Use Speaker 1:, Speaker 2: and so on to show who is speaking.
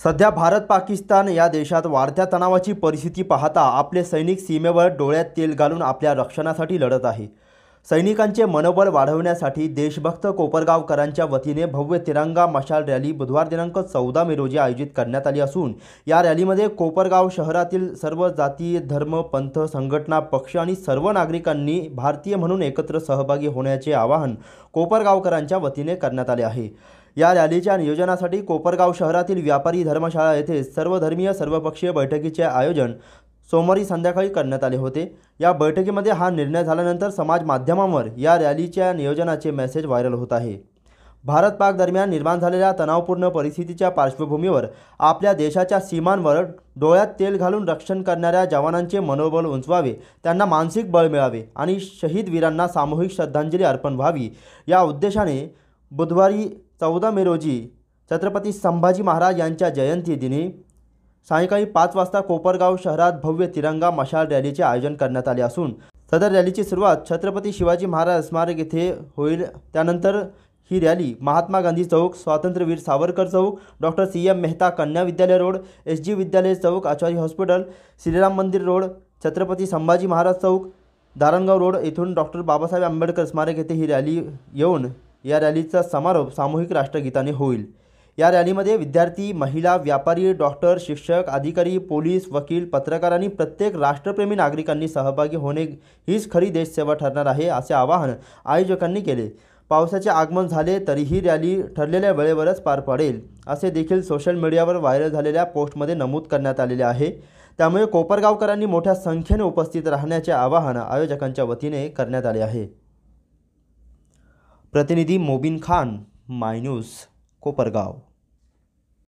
Speaker 1: सध्या भारत पाकिस्तान या देशात वाढत्या तणावाची परिस्थिती पाहता आपले सैनिक सीमेवर डोळ्यात तेल घालून आपल्या रक्षणासाठी लढत आहे। सैनिकांचे मनोबल वाढवण्यासाठी देशभक्त कोपरगावकरांच्या वतीने भव्य तिरंगा मशाल रॅली बुधवार दिनांक 14 मे रोजी आयोजित करण्यात आली असून या रॅलीमध्ये कोपरगाव शहरातील सर्व जाती, धर्म, पंथ, संघटना, पक्ष आणि सर्व नागरिकांनी भारतीय म्हणून एकत्र सहभागी होण्याचे आवाहन कोपरगावकरांच्या वतीने करण्यात आले आहे। या रॅलीच्या नियोजनासाठी कोपरगाव शहरातील व्यापारी धर्मशाळा येथे सर्वधर्मीय सर्वपक्षीय बैठकीचे आयोजन सोमवारी संध्याकाळी करण्यात आले होते। या बैठकीमध्ये हा निर्णय झाल्यानंतर समाज माध्यमांवर या रॅलीच्या नियोजनाचे मेसेज व्हायरल होत आहे। भारत पाक दरम्यान निर्माण झालेल्या तणावपूर्ण परिस्थितीच्या पार्श्वभूमीवर आपल्या देशाच्या सीमांवर डोळ्यात तेल घालून रक्षण करणाऱ्या जवानांचे मनोबल उंचवावे, त्यांना मानसिक बळ मिळावे आणि शहीद वीरांना सामूहिक श्रद्धांजली अर्पण व्हावी या उद्देशाने बुधवारी 14 मे रोजी छत्रपती संभाजी महाराज यांच्या जयंती दिनी सायंकाळी 5 वाजता कोपरगाव शहरात भव्य तिरंगा मशाल रॅलीचे आयोजन करण्यात आले असून सदर रॅलीची सुरुवात छत्रपती शिवाजी महाराज स्मारक येथे होईल। त्यानंतर ही रॅली महात्मा गांधी चौक, स्वातंत्र्यवीर सावरकर चौक, डॉक्टर CM मेहता कन्या विद्यालय रोड, SG विद्यालय चौक, आचार्य हॉस्पिटल, श्रीराम मंदिर रोड, छत्रपती संभाजी महाराज चौक, धारणगाव रोड येथून डॉक्टर बाबासाहेब आंबेडकर स्मारक येथे ही रॅली येऊन या रॅलीचा समारोप सामूहिक राष्ट्रगीताने होईल। या रॅलीमध्ये विद्यार्थी, महिला, व्यापारी, डॉक्टर, शिक्षक, अधिकारी, पोलीस, वकील, पत्रकार आणि प्रत्येक राष्ट्रप्रेमी नागरिकांनी सहभागी होणे हीच खरी देशसेवा ठरणार आहे असे आवाहन आयोजकांनी केले। पावसाचे आगमन झाले तरीही रॅली ठरलेल्या वेळेवरच पार पडेल असे देखील सोशल मीडियावर व्हायरल झालेल्या पोस्टमध्ये नमूद करण्यात आलेले आहे। त्यामुळे कोपरगावकरांनी मोठ्या संख्येने उपस्थित राहण्याचे आवाहन आयोजकांच्या वतीने करण्यात आले आहे। प्रतिनिधी मोबिन खान, माय न्यूज, कोपरगाव।